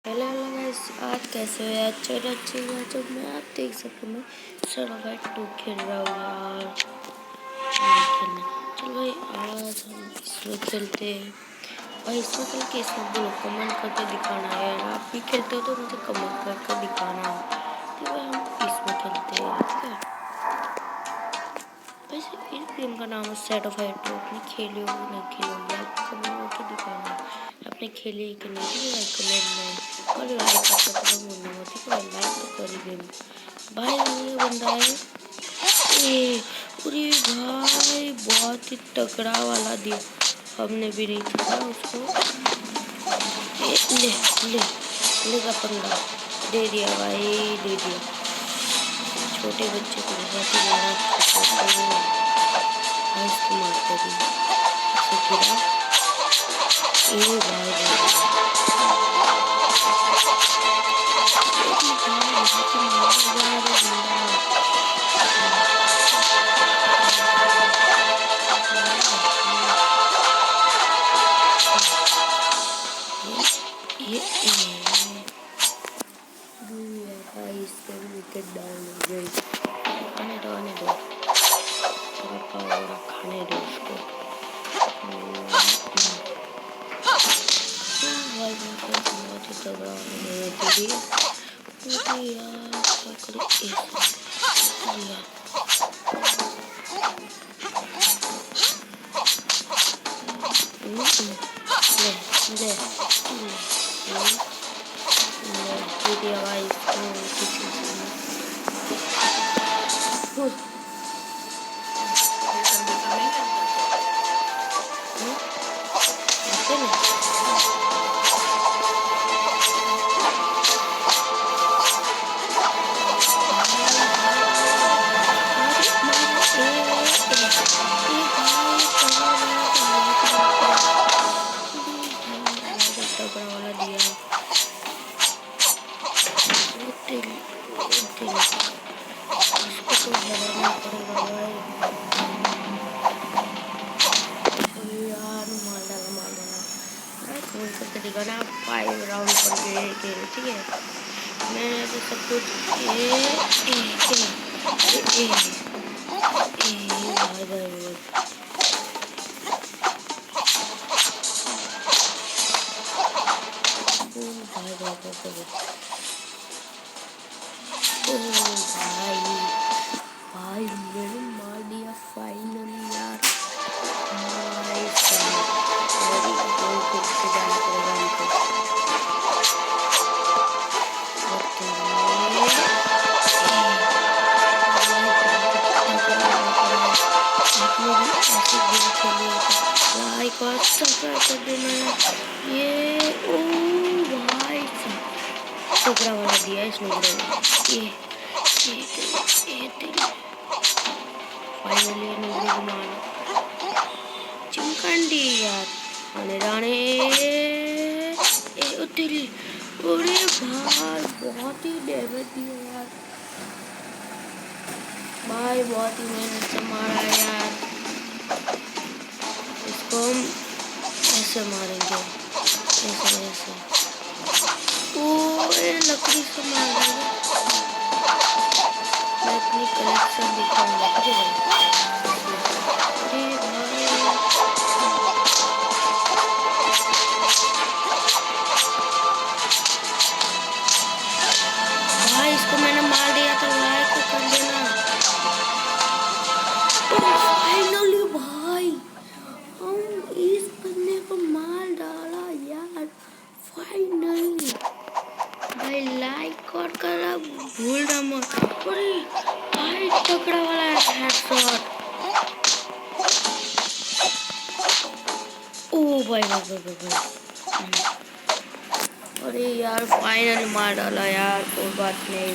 Hello guys, आज कैसे हो यार? चलो अच्छी बात है। मैं आप देख सकते हो मैं सर्वाइव 2 खेल रहा हूँ यार। नहीं खेलना। चलो भाई आज हम इसमें खेलते हैं भाई। इसमें खेल के इसमें बोलो कमेंट करके दिखाना है यार। आप भी खेलते हो तो मुझे कमेंट करके दिखाना है। तो भाई हम इसमें खेलते हैं, ठीक है। वैसे इस गेम का नाम है शैडो फाइटर। आपने खेले हो नहीं खेले हो यार, कमेंट करके दिखाना है आपने खेले कि नहीं, ठीक है। कमेंट में और लाइक करके तो बोलना हो, ठीक है। लाइक तो कर ही देना भाई। ये बंदा है ए, अरे भाई बहुत ही तगड़ा वाला दिया। हमने भी नहीं छोड़ा उसको। ले ले ले का पंगा दे दिया भाई, दे दिया। छोटे बच्चे को बहुत ही बड़ा इसको मारते थे। गिरा ये भाई भाई इसके विकेट डाउन हो गई। आने दो थोड़ा पावर खाने दो उसको। भाई बहुत ही तगड़ा होने यार, क्या करें ले दिया भाई इसको। ना 5 राउंड पर गए, ठीक है। मैंने तो सब कुछ भाई मैंने मार दिया फाइनली यार। लाइक और सब्सक्राइब कर देना ये। ओ भाई टुकड़ा वाला दिया इसने ये फाइनली नूबड़े को मारा। चिमकंडी यार आने जाने तेरी। अरे भाई बहुत ही डैमेज दिया यार भाई, बहुत ही मेहनत से मारा यार। इसको हम ऐसे मारेंगे, ऐसे ओ लकड़ी से मार देंगे। मैं अपनी कलेक्शन दिखाऊंगा, ठीक है। भाई इसको मैंने मार दिया था, लाइक तो कर देना। फाइनली भाई हम इस बंदे को मार डाला यार फाइनली भाई। लाइक और करा भूलना मत। अरे भाई तगड़ा वाला हेडशॉट। ओ भाई अरे यार फाइनली मार डाला यार, कोई बात नहीं।